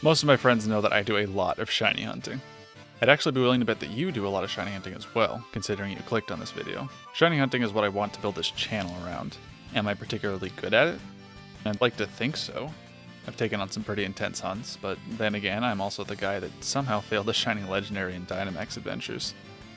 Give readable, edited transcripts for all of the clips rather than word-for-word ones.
Most of my friends know that I do a lot of shiny hunting. I'd actually be willing to bet that you do a lot of shiny hunting as well, considering you clicked on this video. Shiny hunting is what I want to build this channel around. Am I particularly good at it? I'd like to think so. I've taken on some pretty intense hunts, but then again, I'm also the guy that somehow failed the shiny legendary in Dynamax adventures.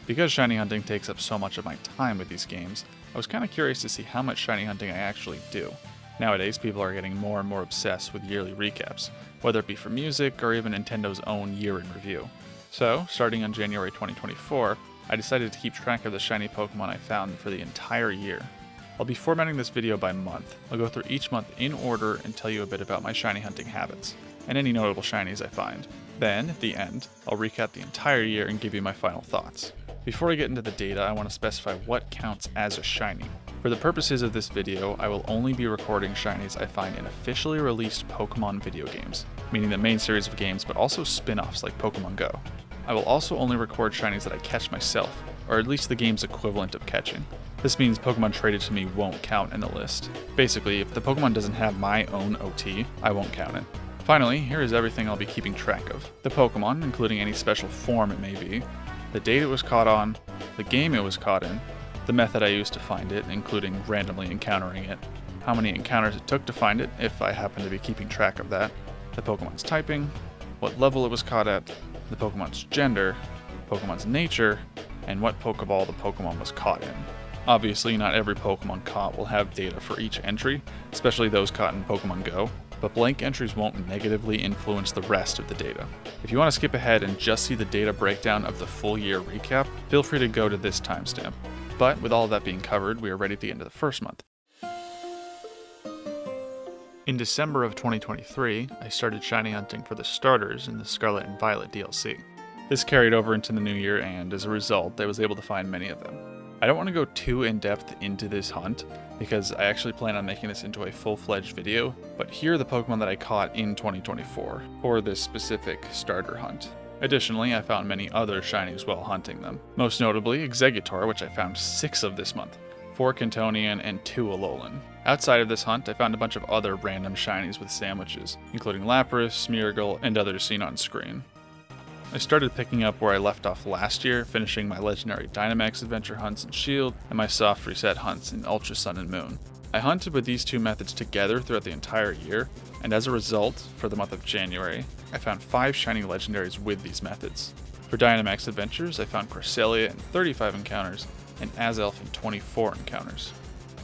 Because shiny hunting takes up so much of my time with these games, I was kind of curious to see how much shiny hunting I actually do. Nowadays, people are getting more and more obsessed with yearly recaps, whether it be for music or even Nintendo's own year in review. So, starting on January 2024, I decided to keep track of the shiny Pokemon I found for the entire year. I'll be formatting this video by month. I'll go through each month in order and tell you a bit about my shiny hunting habits, and any notable shinies I find. Then, at the end, I'll recap the entire year and give you my final thoughts. Before I get into the data, I want to specify what counts as a shiny. For the purposes of this video, I will only be recording shinies I find in officially released Pokemon video games, meaning the main series of games, but also spin-offs like Pokemon Go. I will also only record shinies that I catch myself, or at least the game's equivalent of catching. This means Pokemon traded to me won't count in the list. Basically, if the Pokemon doesn't have my own OT, I won't count it. Finally, here is everything I'll be keeping track of. The Pokemon, including any special form it may be, the date it was caught on, the game it was caught in, the method I used to find it, including randomly encountering it, how many encounters it took to find it, if I happen to be keeping track of that, the Pokemon's typing, what level it was caught at, the Pokemon's gender, Pokemon's nature, and what Pokeball the Pokemon was caught in. Obviously, not every Pokemon caught will have data for each entry, especially those caught in Pokemon Go, but blank entries won't negatively influence the rest of the data. If you want to skip ahead and just see the data breakdown of the full year recap, feel free to go to this timestamp. But with all of that being covered, we are ready to get into the first month. In December of 2023, I started shiny hunting for the starters in the Scarlet and Violet DLC. This carried over into the new year, and as a result, I was able to find many of them. I don't want to go too in-depth into this hunt, because I actually plan on making this into a full-fledged video, but here are the Pokemon that I caught in 2024 for this specific starter hunt. Additionally, I found many other shinies while hunting them. Most notably, Exeggutor, which I found 6 of this month, 4 Cantonian and 2 Alolan. Outside of this hunt, I found a bunch of other random shinies with sandwiches, including Lapras, Smeargle, and others seen on screen. I started picking up where I left off last year, finishing my legendary Dynamax adventure hunts in Shield and my soft reset hunts in Ultra Sun and Moon. I hunted with these two methods together throughout the entire year, and as a result, for the month of January, I found 5 shiny legendaries with these methods. For Dynamax adventures, I found Cresselia in 35 encounters and Azelf in 24 encounters.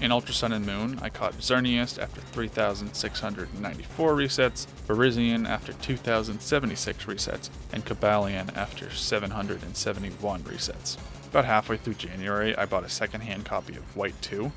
In Ultra Sun and Moon, I caught Xerneas after 3,694 resets, Vermillion after 2,076 resets, and Cobalion after 771 resets. About halfway through January, I bought a second-hand copy of White 2.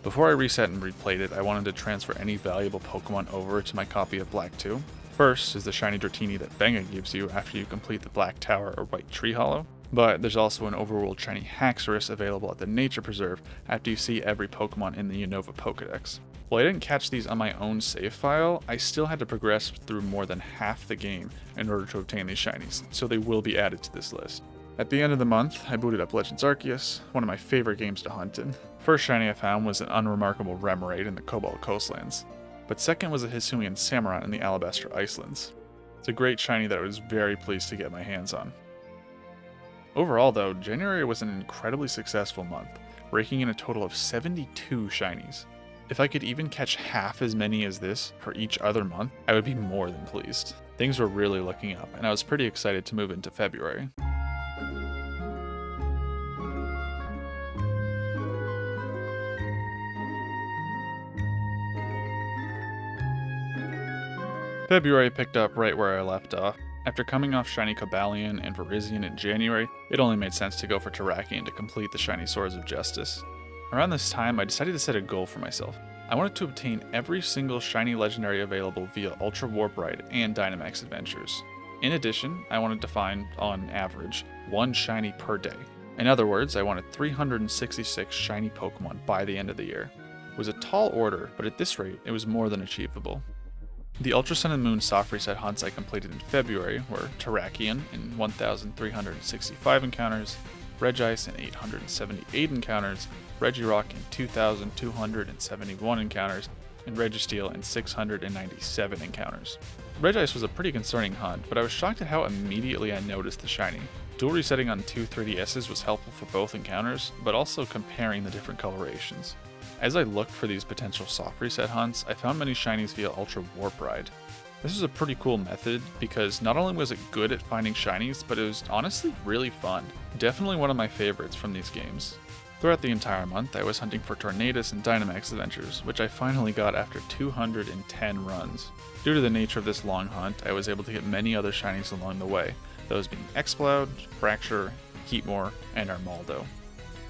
Before I reset and replayed it, I wanted to transfer any valuable Pokemon over to my copy of Black 2. First is the shiny Dratini that Benga gives you after you complete the Black Tower or White Tree Hollow. But there's also an overworld shiny Haxorus available at the Nature Preserve after you see every Pokemon in the Unova Pokedex. While I didn't catch these on my own save file, I still had to progress through more than half the game in order to obtain these shinies, so they will be added to this list. At the end of the month, I booted up Legends Arceus, one of my favorite games to hunt in. First shiny I found was an unremarkable Remoraid in the Cobalt Coastlands, but second was a Hisuian Samurott in the Alabaster Icelands. It's a great shiny that I was very pleased to get my hands on. Overall though, January was an incredibly successful month, raking in a total of 72 shinies. If I could even catch half as many as this for each other month, I would be more than pleased. Things were really looking up, and I was pretty excited to move into February. February picked up right where I left off. After coming off shiny Cobalion and Vermillion in January, it only made sense to go for Terrakion to complete the shiny Swords of Justice. Around this time, I decided to set a goal for myself. I wanted to obtain every single shiny legendary available via Ultra Warp Ride and Dynamax adventures. In addition, I wanted to find, on average, 1 shiny per day. In other words, I wanted 366 shiny Pokemon by the end of the year. It was a tall order, but at this rate, it was more than achievable. The Ultra Sun and Moon soft reset hunts I completed in February were Terrakion in 1,365 encounters, Regice in 878 encounters, Regirock in 2,271 encounters, and Registeel in 697 encounters. Regice was a pretty concerning hunt, but I was shocked at how immediately I noticed the shiny. Dual resetting on two 3DSs was helpful for both encounters, but also comparing the different colorations. As I looked for these potential soft reset hunts, I found many shinies via Ultra Warp Ride. This was a pretty cool method because not only was it good at finding shinies, but it was honestly really fun. Definitely one of my favorites from these games. Throughout the entire month, I was hunting for Tornadus and Dynamax adventures, which I finally got after 210 runs. Due to the nature of this long hunt, I was able to get many other shinies along the way, those being Exploud, Fracture, Heatmore, and Armaldo.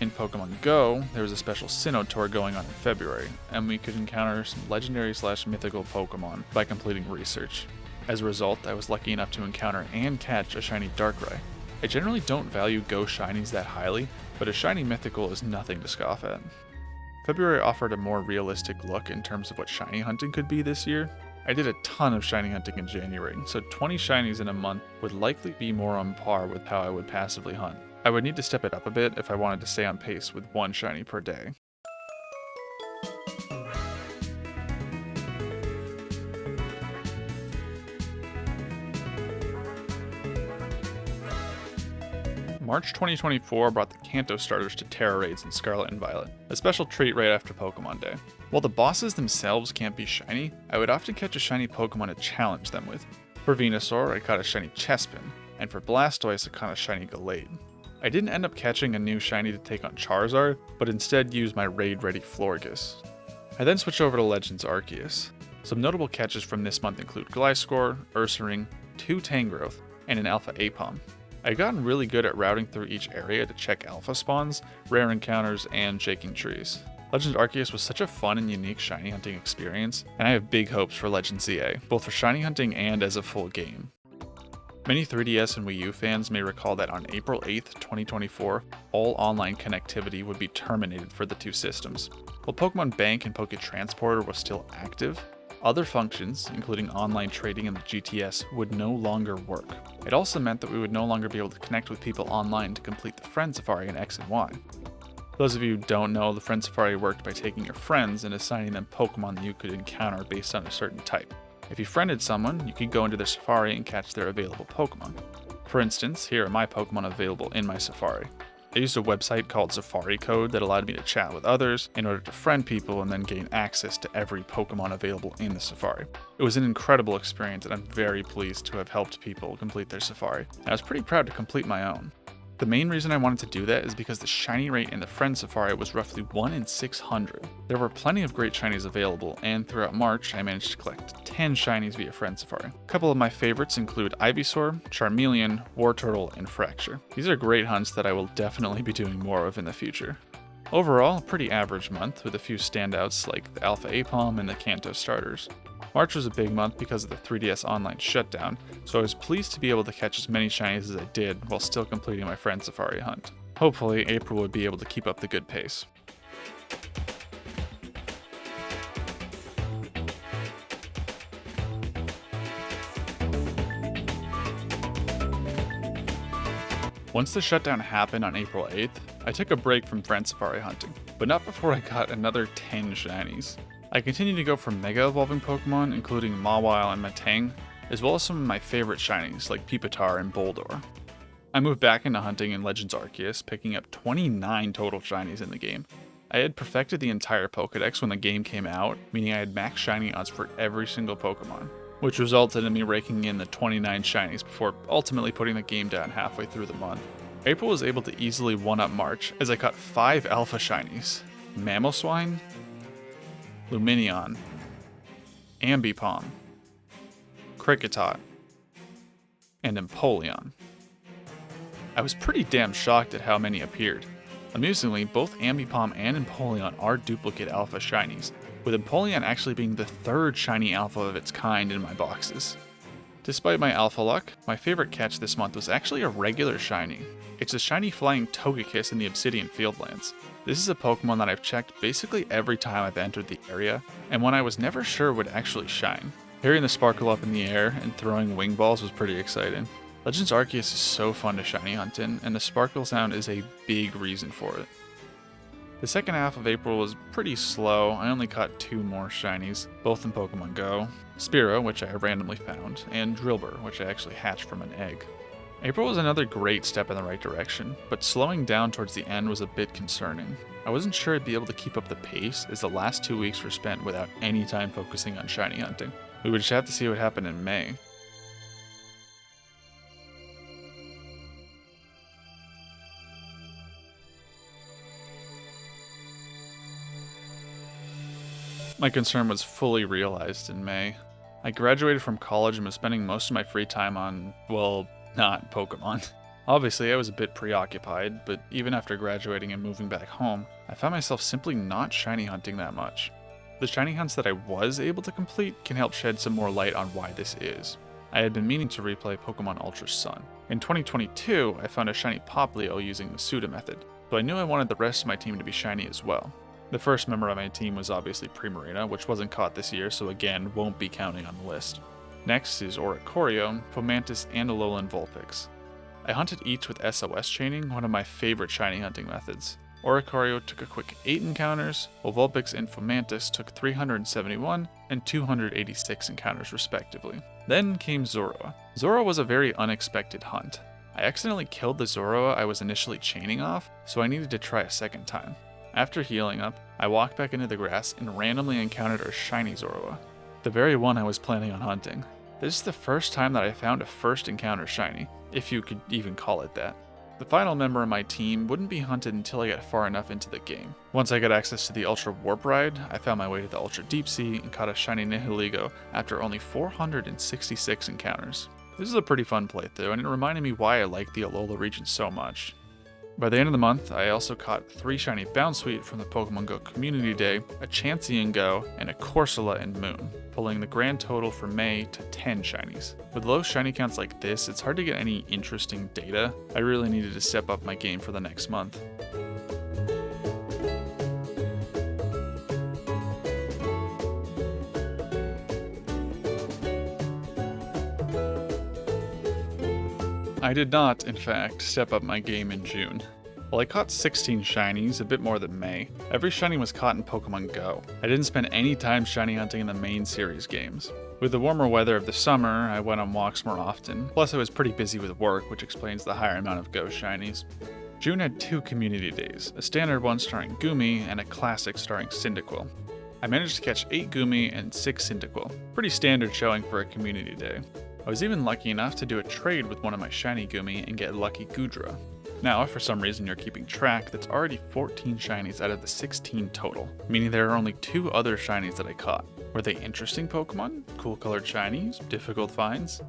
In Pokemon Go, there was a special Sinnoh tour going on in February, and we could encounter some legendary/mythical Pokemon by completing research. As a result, I was lucky enough to encounter and catch a shiny Darkrai. I generally don't value Go shinies that highly, but a shiny mythical is nothing to scoff at. February offered a more realistic look in terms of what shiny hunting could be this year. I did a ton of shiny hunting in January, so 20 shinies in a month would likely be more on par with how I would passively hunt. I would need to step it up a bit if I wanted to stay on pace with one shiny per day. March 2024 brought the Kanto starters to Terra raids in Scarlet and Violet, a special treat right after Pokemon Day. While the bosses themselves can't be shiny, I would often catch a shiny Pokemon to challenge them with. For Venusaur, I caught a shiny Chespin, and for Blastoise, I caught a shiny Gallade. I didn't end up catching a new shiny to take on Charizard, but instead used my raid-ready Florges. I then switched over to Legends Arceus. Some notable catches from this month include Gliscor, Ursaring, 2 Tangrowth, and an Alpha Apom. I had gotten really good at routing through each area to check alpha spawns, rare encounters, and shaking trees. Legends Arceus was such a fun and unique shiny hunting experience, and I have big hopes for Legends EA, both for shiny hunting and as a full game. Many 3DS and Wii U fans may recall that on April 8th, 2024, all online connectivity would be terminated for the two systems. While Pokemon Bank and Poketransporter was still active, other functions, including online trading and the GTS, would no longer work. It also meant that we would no longer be able to connect with people online to complete the Friend Safari in X and Y. For those of you who don't know, the Friend Safari worked by taking your friends and assigning them Pokemon that you could encounter based on a certain type. If you friended someone, you could go into their Safari and catch their available Pokemon. For instance, here are my Pokemon available in my Safari. I used a website called Safari Code that allowed me to chat with others in order to friend people and then gain access to every Pokemon available in the Safari. It was an incredible experience and I'm very pleased to have helped people complete their Safari. And I was pretty proud to complete my own. The main reason I wanted to do that is because the shiny rate in the Friend Safari was roughly 1 in 600. There were plenty of great shinies available, and throughout March I managed to collect 10 shinies via Friend Safari. A couple of my favorites include Ivysaur, Charmeleon, Wartortle, and Fracture. These are great hunts that I will definitely be doing more of in the future. Overall, a pretty average month with a few standouts like the Alpha Apom and the Kanto starters. March was a big month because of the 3DS online shutdown, so I was pleased to be able to catch as many shinies as I did while still completing my Friend Safari hunt. Hopefully, April would be able to keep up the good pace. Once the shutdown happened on April 8th, I took a break from Friend Safari hunting, but not before I got another 10 shinies. I continued to go for Mega Evolving Pokemon, including Mawile and Metang, as well as some of my favorite shinies like Pupitar and Boldore. I moved back into hunting in Legends Arceus, picking up 29 total shinies in the game. I had perfected the entire Pokedex when the game came out, meaning I had max shiny odds for every single Pokemon, which resulted in me raking in the 29 shinies before ultimately putting the game down halfway through the month. April was able to easily one-up March as I caught 5 Alpha shinies: Mamoswine, Lumineon, Ambipom, Kricketot, and Empoleon. I was pretty damn shocked at how many appeared. Amusingly, both Ambipom and Empoleon are duplicate Alpha shinies, with Empoleon actually being the 3rd shiny Alpha of its kind in my boxes. Despite my Alpha luck, my favorite catch this month was actually a regular shiny. It's a shiny flying Togekiss in the Obsidian Fieldlands. This is a Pokemon that I've checked basically every time I've entered the area, and one I was never sure would actually shine. Hearing the sparkle up in the air and throwing wing balls was pretty exciting. Legends Arceus is so fun to shiny hunt in, and the sparkle sound is a big reason for it. The second half of April was pretty slow. I only caught 2 more shinies, both in Pokemon Go. Spearow, which I randomly found, and Drillbur, which I actually hatched from an egg. April was another great step in the right direction, but slowing down towards the end was a bit concerning. I wasn't sure I'd be able to keep up the pace, as the last 2 weeks were spent without any time focusing on shiny hunting. We would just have to see what happened in May. My concern was fully realized in May. I graduated from college and was spending most of my free time on, well, not Pokemon. Obviously, I was a bit preoccupied, but even after graduating and moving back home, I found myself simply not shiny hunting that much. The shiny hunts that I was able to complete can help shed some more light on why this is. I had been meaning to replay Pokemon Ultra Sun. In 2022, I found a shiny Popplio using the Suda method, so I knew I wanted the rest of my team to be shiny as well. The first member of my team was obviously Primarina, which wasn't caught this year, so again, won't be counting on the list. Next is Oricorio, Fomantis, and Alolan Vulpix. I hunted each with SOS chaining, one of my favorite shiny hunting methods. Oricorio took a quick 8 encounters, while Vulpix and Fomantis took 371 and 286 encounters respectively. Then came Zorua. Zorua was a very unexpected hunt. I accidentally killed the Zorua I was initially chaining off, so I needed to try a second time. After healing up, I walked back into the grass and randomly encountered a shiny Zorua, the very one I was planning on hunting. This is the first time that I found a first encounter shiny, if you could even call it that. The final member of my team wouldn't be hunted until I got far enough into the game. Once I got access to the Ultra Warp Ride, I found my way to the Ultra Deep Sea and caught a shiny Nihilego after only 466 encounters. This is a pretty fun playthrough, and it reminded me why I like the Alola region so much. By the end of the month, I also caught 3 shiny Bounsweet from the Pokemon Go Community Day, a Chansey in Go, and a Corsola in Moon, pulling the grand total for May to 10 shinies. With low shiny counts like this, it's hard to get any interesting data. I really needed to step up my game for the next month. I did not, in fact, step up my game in June. While I caught 16 shinies, a bit more than May, every shiny was caught in Pokemon Go. I didn't spend any time shiny hunting in the main series games. With the warmer weather of the summer, I went on walks more often, plus I was pretty busy with work, which explains the higher amount of Go shinies. June had 2 community days, a standard one starring Goomy and a classic starring Cyndaquil. I managed to catch 8 Goomy and 6 Cyndaquil, pretty standard showing for a community day. I was even lucky enough to do a trade with one of my shiny Goomy and get lucky Goodra. Now, if for some reason you're keeping track, that's already 14 shinies out of the 16 total, meaning there are only 2 other shinies that I caught. Were they interesting Pokemon? Cool colored shinies? Difficult finds?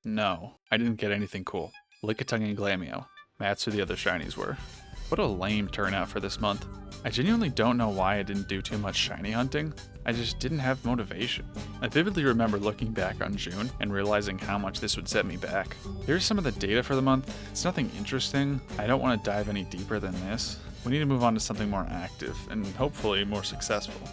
No. I didn't get anything cool. Lickitung and Glameow. That's who the other shinies were. What a lame turnout for this month. I genuinely don't know why I didn't do too much shiny hunting. I just didn't have motivation. I vividly remember looking back on June and realizing how much this would set me back. Here's some of the data for the month. It's nothing interesting. I don't want to dive any deeper than this. We need to move on to something more active and hopefully more successful.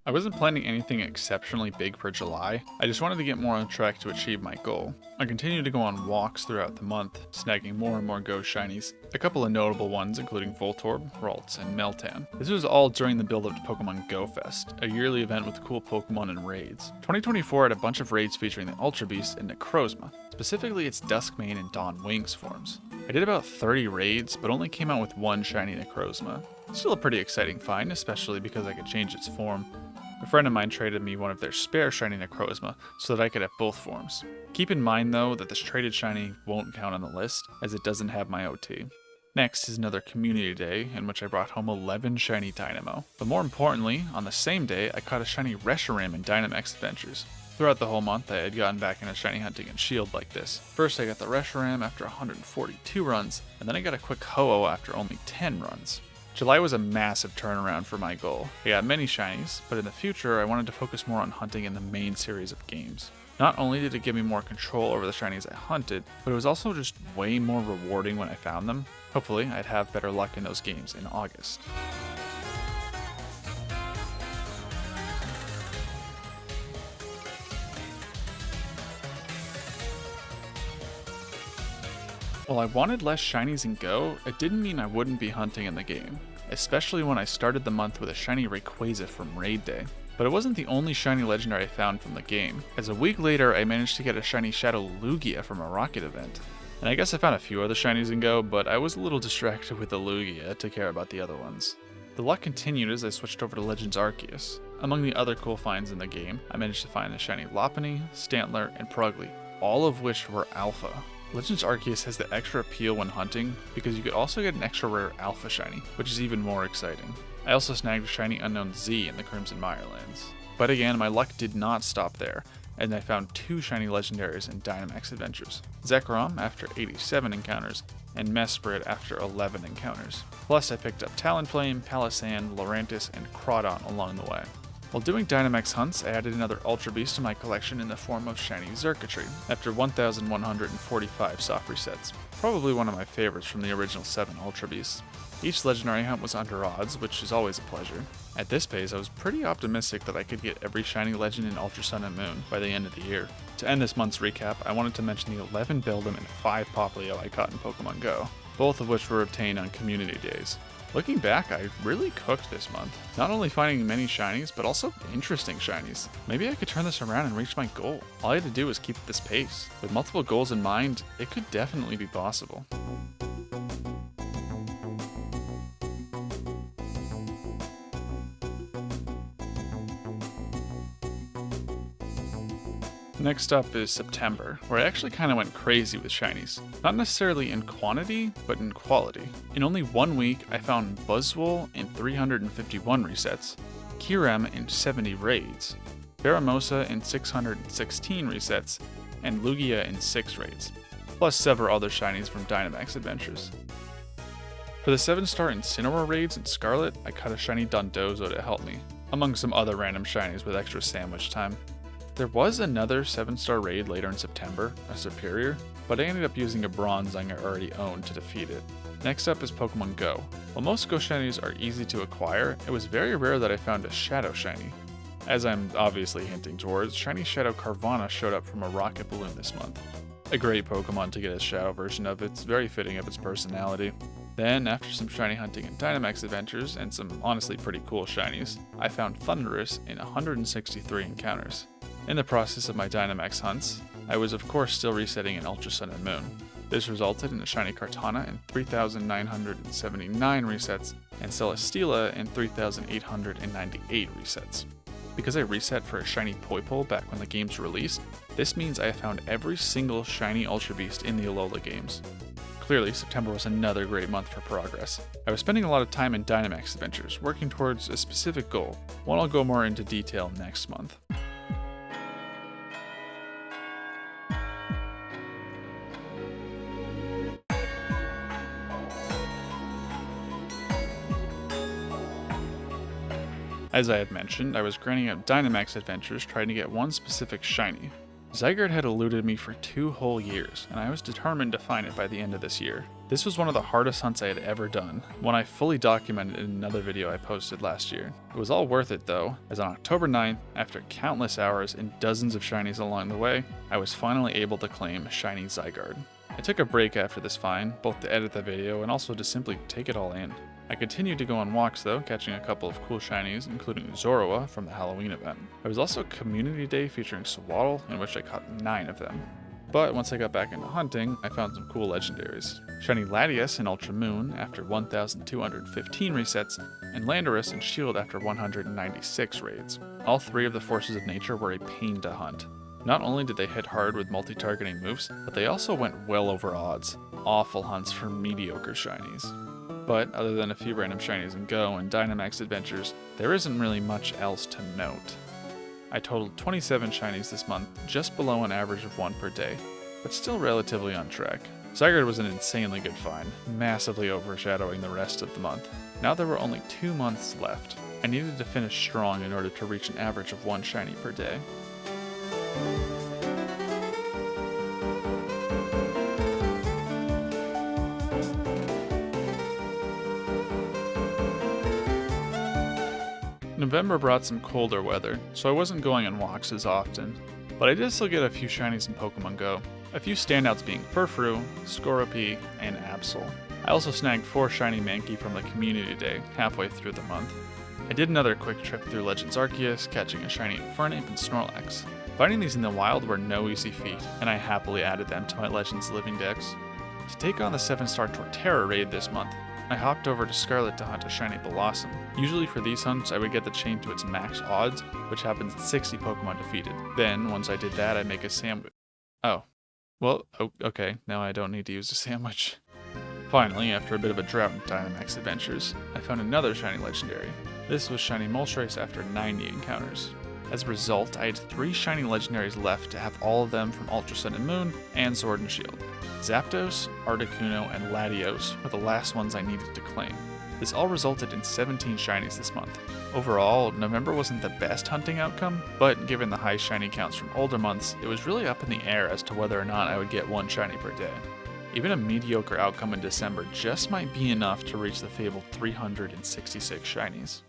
I wasn't planning anything exceptionally big for July, I just wanted to get more on track to achieve my goal. I continued to go on walks throughout the month, snagging more and more Go shinies, a couple of notable ones including Voltorb, Ralts, and Meltan. This was all during the build-up to Pokemon Go Fest, a yearly event with cool Pokemon and raids. 2024 had a bunch of raids featuring the Ultra Beast and Necrozma, specifically its Duskmane and Dawn Wings forms. I did about 30 raids, but only came out with 1 shiny Necrozma. Still a pretty exciting find, especially because I could change its form. A friend of mine traded me one of their spare shiny Necrozma so that I could have both forms. Keep in mind though that this traded shiny won't count on the list, as it doesn't have my OT. Next is another community day in which I brought home 11 shiny Dynamo. But more importantly, on the same day I caught a shiny Reshiram in Dynamax Adventures. Throughout the whole month I had gotten back into shiny hunting and Shield like this. First I got the Reshiram after 142 runs, and then I got a quick Ho-Oh after only 10 runs. July was a massive turnaround for my goal. I got many shinies, but in the future I wanted to focus more on hunting in the main series of games. Not only did it give me more control over the shinies I hunted, but it was also just way more rewarding when I found them. Hopefully I'd have better luck in those games in August. While I wanted less shinies in Go, it didn't mean I wouldn't be hunting in the game, especially when I started the month with a shiny Rayquaza from Raid Day. But it wasn't the only shiny legendary I found from the game, as a week later I managed to get a shiny Shadow Lugia from a Rocket event. And I guess I found a few other shinies in Go, but I was a little distracted with the Lugia to care about the other ones. The luck continued as I switched over to Legends Arceus. Among the other cool finds in the game, I managed to find a shiny Lopunny, Stantler, and Purugly, all of which were Alpha. Legends Arceus has the extra appeal when hunting, because you could also get an extra rare Alpha shiny, which is even more exciting. I also snagged a shiny Unknown Z in the Crimson Mirelands. But again, my luck did not stop there, and I found 2 shiny legendaries in Dynamax Adventures. Zekrom after 87 encounters, and Mesprit after 11 encounters. Plus I picked up Talonflame, Palossand, Lurantis, and Crawdon along the way. While doing Dynamax hunts, I added another Ultra Beast to my collection in the form of shiny Xurkitree, after 1,145 soft resets. Probably one of my favorites from the original 7 Ultra Beasts. Each legendary hunt was under odds, which is always a pleasure. At this pace, I was pretty optimistic that I could get every shiny legend in Ultra Sun and Moon by the end of the year. To end this month's recap, I wanted to mention the 11 Beldum and 5 Popplio I caught in Pokemon Go, both of which were obtained on community days. Looking back, I really cooked this month. Not only finding many shinies, but also interesting shinies. Maybe I could turn this around and reach my goal. All I had to do was keep this pace. With multiple goals in mind, it could definitely be possible. Next up is September, where I actually kind of went crazy with shinies. Not necessarily in quantity, but in quality. In only 1 week, I found Buzzwole in 351 resets, Kyurem in 70 raids, Baramosa in 616 resets, and Lugia in 6 raids, plus several other shinies from Dynamax Adventures. For the 7-star Incineroar raids in Scarlet, I caught a shiny Dondozo to help me, among some other random shinies with extra sandwich time. There was another 7-star raid later in September, a Superior, but I ended up using a Bronzong I already owned to defeat it. Next up is Pokemon Go. While most Go shinies are easy to acquire, it was very rare that I found a Shadow shiny. As I'm obviously hinting towards, shiny Shadow Carvanha showed up from a Rocket Balloon this month. A great Pokemon to get a Shadow version of, it's very fitting of its personality. Then, after some shiny hunting in Dynamax Adventures and some honestly pretty cool shinies, I found Thundurus in 163 encounters. In the process of my Dynamax hunts, I was of course still resetting in Ultra Sun and Moon. This resulted in a shiny Kartana in 3,979 resets and Celesteela in 3,898 resets. Because I reset for a shiny Poipole back when the games released, this means I have found every single shiny Ultra Beast in the Alola games. Clearly, September was another great month for progress. I was spending a lot of time in Dynamax Adventures, working towards a specific goal, one I'll go more into detail next month. As I had mentioned, I was grinding up Dynamax Adventures trying to get one specific shiny. Zygarde had eluded me for 2 whole years, and I was determined to find it by the end of this year. This was one of the hardest hunts I had ever done, one I fully documented in another video I posted last year. It was all worth it though, as on October 9th, after countless hours and dozens of shinies along the way, I was finally able to claim shiny Zygarde. I took a break after this find, both to edit the video and also to simply take it all in. I continued to go on walks though, catching a couple of cool shinies, including Zorua from the Halloween event. There was also a community day featuring Swaddle, in which I caught 9 of them. But once I got back into hunting, I found some cool legendaries. Shiny Latias in Ultra Moon after 1,215 resets, and Landorus in Shield after 196 raids. All 3 of the forces of nature were a pain to hunt. Not only did they hit hard with multi-targeting moves, but they also went well over odds. Awful hunts for mediocre shinies. But other than a few random shinies in Go and Dynamax Adventures, there isn't really much else to note. I totaled 27 shinies this month, just below an average of 1 per day, but still relatively on track. Zygarde was an insanely good find, massively overshadowing the rest of the month. Now there were only 2 months left. I needed to finish strong in order to reach an average of 1 shiny per day. November brought some colder weather, so I wasn't going on walks as often, but I did still get a few shinies in Pokemon Go. A few standouts being Furfrou, Scorpy, and Absol. I also snagged 4 shiny Mankey from the community day halfway through the month. I did another quick trip through Legends Arceus, catching a shiny Infernape and Snorlax. Finding these in the wild were no easy feat, and I happily added them to my Legends Living Dex. To take on the 7-star Torterra raid this month, I hopped over to Scarlet to hunt a shiny Blossom. Usually for these hunts, I would get the chain to its max odds, which happens at 60 Pokemon defeated. Then, once I did that, I'd make a sandwich. Okay, now I don't need to use a sandwich. Finally, after a bit of a drought in Dynamax adventures, I found another shiny legendary. This was shiny Moltres after 90 encounters. As a result, I had 3 shiny legendaries left to have all of them from Ultra Sun and Moon and Sword and Shield. Zapdos, Articuno, and Latios were the last ones I needed to claim. This all resulted in 17 shinies this month. Overall, November wasn't the best hunting outcome, but given the high shiny counts from older months, it was really up in the air as to whether or not I would get 1 shiny per day. Even a mediocre outcome in December just might be enough to reach the fabled 366 shinies.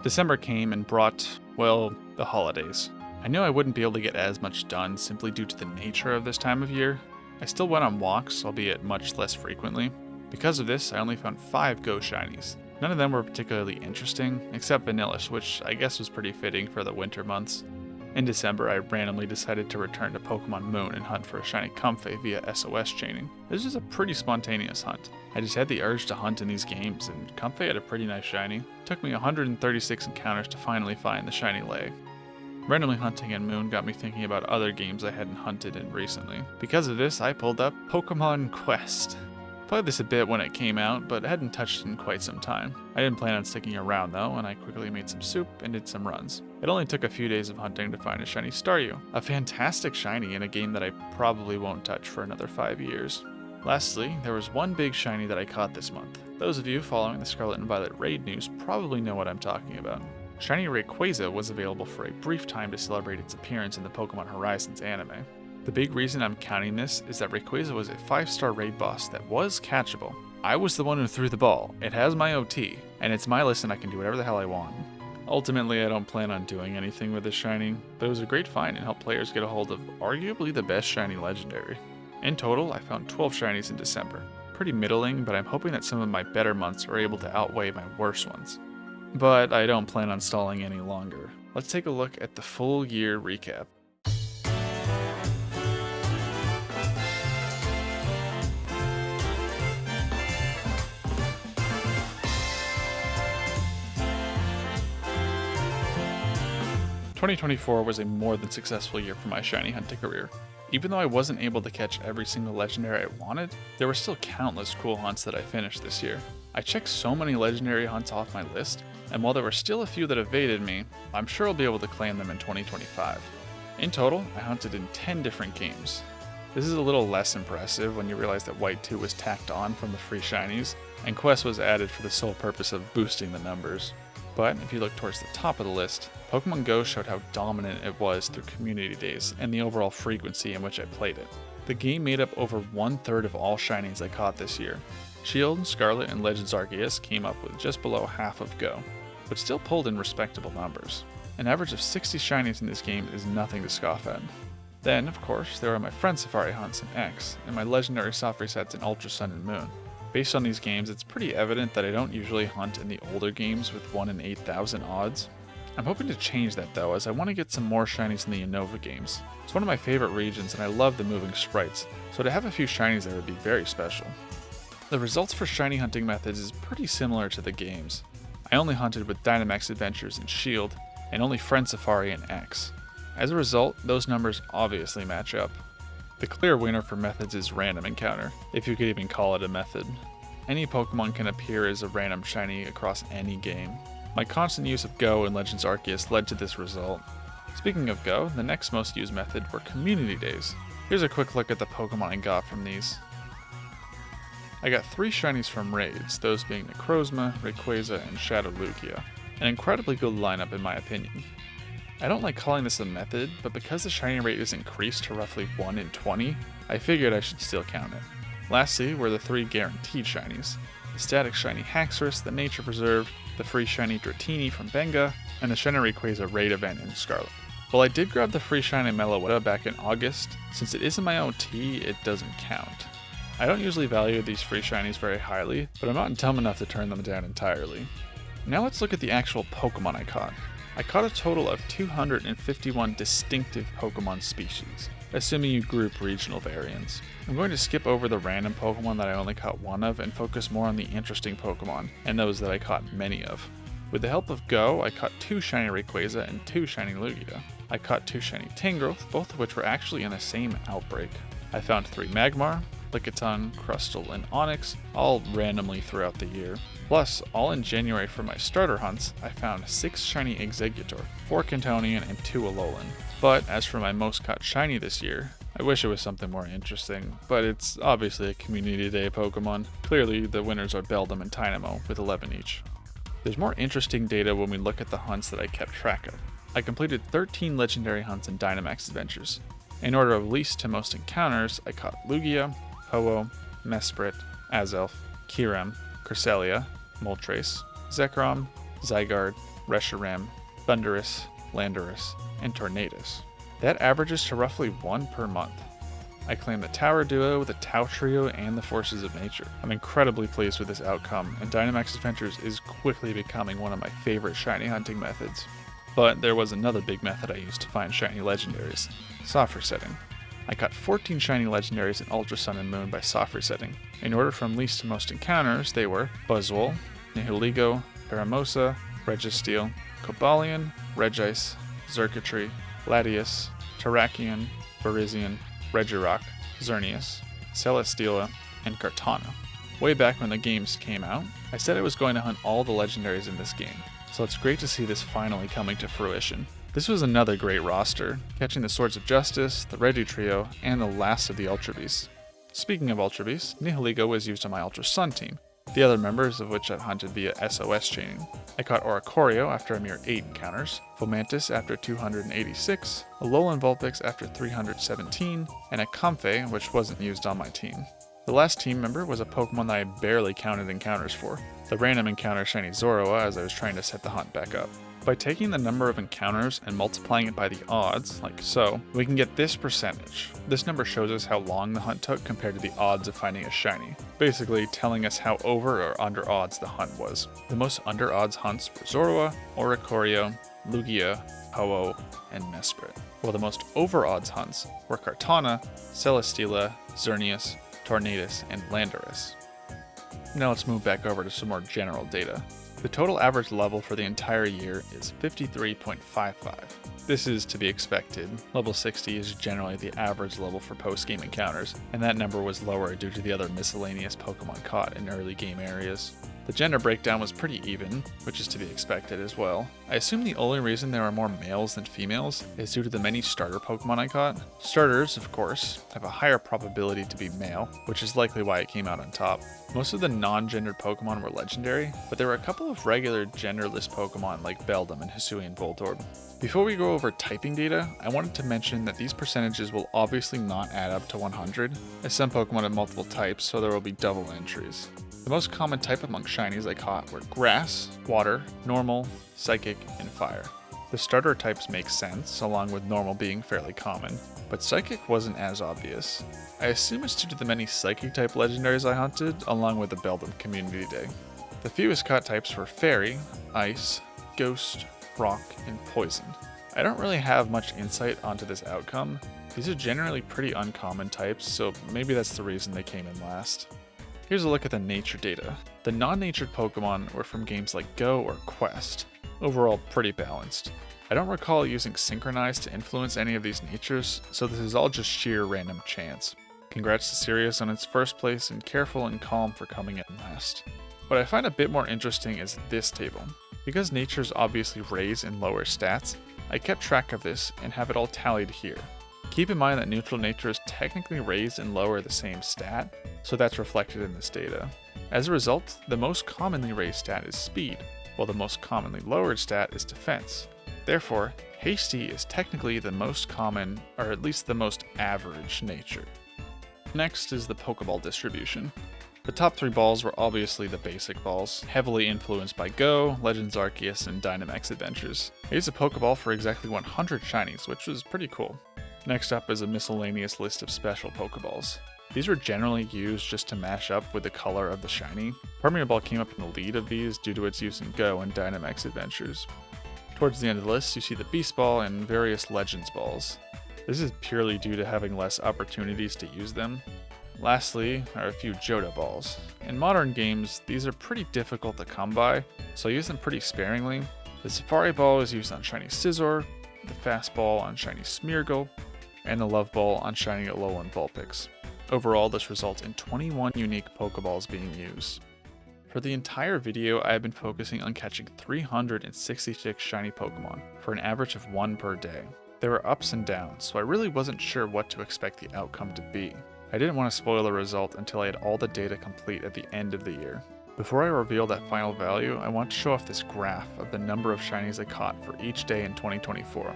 December came and brought, well, the holidays. I knew I wouldn't be able to get as much done simply due to the nature of this time of year. I still went on walks, albeit much less frequently. Because of this, I only found 5 Go Shinies. None of them were particularly interesting, except Vanillish, which I guess was pretty fitting for the winter months. In December, I randomly decided to return to Pokemon Moon and hunt for a shiny Comfey via SOS chaining. This was a pretty spontaneous hunt. I just had the urge to hunt in these games, and Comfey had a pretty nice shiny. It took me 136 encounters to finally find the shiny Lay. Randomly hunting in Moon got me thinking about other games I hadn't hunted in recently. Because of this, I pulled up Pokemon Quest. Played this a bit when it came out, but hadn't touched it in quite some time. I didn't plan on sticking around though, and I quickly made some soup and did some runs. It only took a few days of hunting to find a shiny Staryu, a fantastic shiny in a game that I probably won't touch for another 5 years. Lastly, there was one big shiny that I caught this month. Those of you following the Scarlet and Violet raid news probably know what I'm talking about. Shiny Rayquaza was available for a brief time to celebrate its appearance in the Pokemon Horizons anime. The big reason I'm counting this is that Rayquaza was a 5-star raid boss that was catchable. I was the one who threw the ball, it has my OT, and it's my list and I can do whatever the hell I want. Ultimately, I don't plan on doing anything with this shiny, but it was a great find and helped players get a hold of arguably the best shiny legendary. In total, I found 12 shinies in December. Pretty middling, but I'm hoping that some of my better months are able to outweigh my worst ones. But I don't plan on stalling any longer. Let's take a look at the full year recap. "2024 was a more than successful year for my shiny hunting career. Even though I wasn't able to catch every single legendary I wanted, there were still countless cool hunts that I finished this year. I checked so many legendary hunts off my list, and while there were still a few that evaded me, I'm sure I'll be able to claim them in 2025. In total, I hunted in 10 different games. This is a little less impressive when you realize that White 2 was tacked on from the free shinies, and Quest was added for the sole purpose of boosting the numbers. But if you look towards the top of the list, Pokemon Go showed how dominant it was through community days and the overall frequency in which I played it. The game made up over 1/3 of all shinies I caught this year. Shield, Scarlet, and Legends Arceus came up with just below half of Go, but still pulled in respectable numbers. An average of 60 shinies in this game is nothing to scoff at. Then, of course, there are my friend Safari hunts in X, and my legendary soft resets in Ultra Sun and Moon. Based on these games, it's pretty evident that I don't usually hunt in the older games with 1 in 8,000 odds. I'm hoping to change that though, as I want to get some more shinies in the Unova games. It's one of my favorite regions and I love the moving sprites, so to have a few shinies there would be very special. The results for shiny hunting methods is pretty similar to the games. I only hunted with Dynamax Adventures and Shield, and only Friend Safari and X. As a result, those numbers obviously match up. The clear winner for methods is Random Encounter, if you could even call it a method. Any Pokemon can appear as a random shiny across any game. My constant use of Go in Legends Arceus led to this result. Speaking of Go, the next most used method were Community Days. Here's a quick look at the Pokemon I got from these. I got 3 shinies from raids, those being Necrozma, Rayquaza, and Shadow Lugia. An incredibly good lineup in my opinion. I don't like calling this a method, but because the shiny rate is increased to roughly 1 in 20, I figured I should still count it. Lastly were the 3 guaranteed shinies: the static shiny Haxorus, the Nature Preserve, the free shiny Dratini from Benga, and the shiny Rayquaza raid event in Scarlet. While I did grab the free shiny Meloetta back in August, since it isn't my OT, it doesn't count. I don't usually value these free shinies very highly, but I'm not dumb enough to turn them down entirely. Now let's look at the actual Pokemon I caught. I caught a total of 251 distinctive Pokemon species, assuming you group regional variants. I'm going to skip over the random Pokemon that I only caught one of and focus more on the interesting Pokemon, and those that I caught many of. With the help of Go, I caught 2 shiny Rayquaza and 2 shiny Lugia. I caught 2 shiny Tangrowth, both of which were actually in the same outbreak. I found 3 Magmar, Lickitung, Crustle, and Onix, all randomly throughout the year. Plus, all in January for my starter hunts, I found 6 shiny Exeggutor, 4 Cantonian, and 2 Alolan. But as for my most caught shiny this year, I wish it was something more interesting, but it's obviously a Community Day Pokemon. Clearly, the winners are Beldum and Tynamo, with 11 each. There's more interesting data when we look at the hunts that I kept track of. I completed 13 legendary hunts in Dynamax Adventures. In order of least to most encounters, I caught Lugia, Ho-Oh, Mesprit, Azelf, Kyurem, Cresselia, Moltres, Zekrom, Zygarde, Reshiram, Thundurus, Landorus, and Tornadus. That averages to roughly 1 per month. I claim the Tower Duo, the Tau Trio, and the Forces of Nature. I'm incredibly pleased with this outcome, and Dynamax Adventures is quickly becoming one of my favorite shiny hunting methods. But there was another big method I used to find shiny legendaries: soft resetting. I caught 14 shiny legendaries in Ultra Sun and Moon by soft resetting. In order from least to most encounters, they were Buzzwole, Nihilego, Paramosa, Registeel, Cobalion, Regice, Xurkitree, Latias, Terrakion, Virizion, Regirock, Xerneas, Celesteela, and Kartana. Way back when the games came out, I said I was going to hunt all the legendaries in this game, so it's great to see this finally coming to fruition. This was another great roster, catching the Swords of Justice, the Regi Trio, and the last of the Ultra Beasts. Speaking of Ultra Beasts, Nihilego was used on my Ultra Sun team, the other members of which I've hunted via SOS chaining. I caught Oricorio after a mere 8 encounters, Fomantis after 286, Alolan Vulpix after 317, and a Comfey, which wasn't used on my team. The last team member was a Pokemon that I barely counted encounters for, the random encounter shiny Zoroa, as I was trying to set the hunt back up. By taking the number of encounters and multiplying it by the odds, like so, we can get this percentage. This number shows us how long the hunt took compared to the odds of finding a shiny, basically telling us how over or under odds the hunt was. The most under odds hunts were Zoroa, Oricorio, Lugia, Ho-Oh, and Mesprit, while the most over odds hunts were Kartana, Celesteela, Xerneas, Tornadus, and Landorus. Now let's move back over to some more general data. The total average level for the entire year is 53.55. This is to be expected. Level 60 is generally the average level for post-game encounters, and that number was lower due to the other miscellaneous Pokemon caught in early game areas. The gender breakdown was pretty even, which is to be expected as well. I assume the only reason there are more males than females is due to the many starter Pokemon I caught. Starters, of course, have a higher probability to be male, which is likely why it came out on top. Most of the non-gendered Pokemon were legendary, but there were a couple of regular genderless Pokemon like Beldum and Hisuian Voltorb. Before we go over typing data, I wanted to mention that these percentages will obviously not add up to 100, as some Pokemon have multiple types, so there will be double entries. The most common type among shinies I caught were Grass, Water, Normal, Psychic, and Fire. The starter types make sense, along with Normal being fairly common, but Psychic wasn't as obvious. I assume it's due to the many Psychic-type legendaries I hunted, along with the Beldum Community Day. The fewest caught types were Fairy, Ice, Ghost, Rock, and Poison. I don't really have much insight onto this outcome. These are generally pretty uncommon types, so maybe that's the reason they came in last. Here's a look at the nature data. The non-natured Pokemon were from games like Go or Quest. Overall, pretty balanced. I don't recall using Synchronize to influence any of these natures, so this is all just sheer random chance. Congrats to Sirius on its first place, and Careful and Calm for coming in last. What I find a bit more interesting is this table. Because natures obviously raise and lower stats, I kept track of this and have it all tallied here. Keep in mind that neutral natures technically raise and lower the same stat, so that's reflected in this data. As a result, the most commonly raised stat is Speed, while the most commonly lowered stat is Defense. Therefore, Hasty is technically the most common, or at least the most average nature. Next is the Pokeball distribution. The top 3 balls were obviously the basic balls, heavily influenced by Go, Legends Arceus, and Dynamax Adventures. I used a Pokeball for exactly 100 shinies, which was pretty cool. Next up is a miscellaneous list of special Pokeballs. These were generally used just to match up with the color of the shiny. Permeable came up in the lead of these due to its use in Go and Dynamax Adventures. Towards the end of the list, you see the Beast Ball and various Legends Balls. This is purely due to having less opportunities to use them. Lastly are a few Johto Balls. In modern games, these are pretty difficult to come by, so I use them pretty sparingly. The Safari Ball is used on shiny Scizor, the Fast Ball on shiny Smeargle, and the Love Ball on shiny Alolan Vulpix. Overall, this results in 21 unique Pokeballs being used. For the entire video, I have been focusing on catching 366 shiny Pokemon, for an average of 1 per day. There were ups and downs, so I really wasn't sure what to expect the outcome to be. I didn't want to spoil the result until I had all the data complete at the end of the year. Before I reveal that final value, I want to show off this graph of the number of shinies I caught for each day in 2024.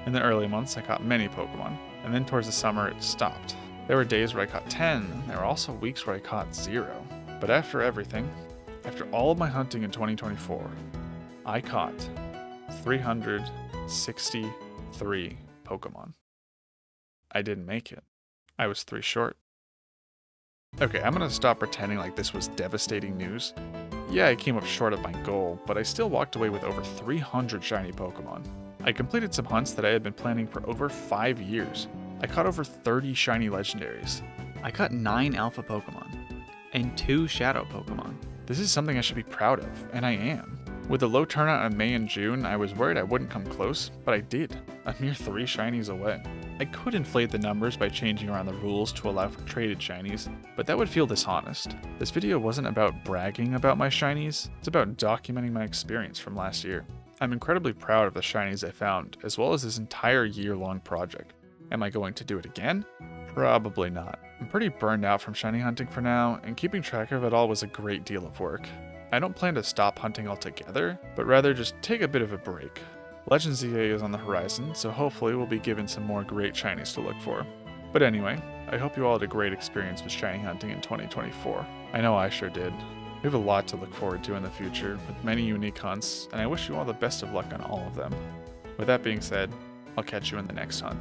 In the early months, I caught many Pokemon, and then towards the summer, it stopped. There were days where I caught 10, there were also weeks where I caught 0. But after everything, after all of my hunting in 2024, I caught 363 Pokemon. I didn't make it. I was 3 short. Okay, I'm gonna stop pretending like this was devastating news. Yeah, I came up short of my goal, but I still walked away with over 300 shiny Pokemon. I completed some hunts that I had been planning for over 5 years. I caught over 30 shiny legendaries. I caught 9 alpha Pokemon, and 2 shadow Pokemon. This is something I should be proud of, and I am. With the low turnout in May and June, I was worried I wouldn't come close, but I did, a mere 3 shinies away. I could inflate the numbers by changing around the rules to allow for traded shinies, but that would feel dishonest. This video wasn't about bragging about my shinies, it's about documenting my experience from last year. I'm incredibly proud of the shinies I found, as well as this entire year-long project. Am I going to do it again? Probably not. I'm pretty burned out from shiny hunting for now, and keeping track of it all was a great deal of work. I don't plan to stop hunting altogether, but rather just take a bit of a break. Legends EA is on the horizon, so hopefully we'll be given some more great shinies to look for. But anyway, I hope you all had a great experience with shiny hunting in 2024. I know I sure did. We have a lot to look forward to in the future, with many unique hunts, and I wish you all the best of luck on all of them. With that being said, I'll catch you in the next hunt.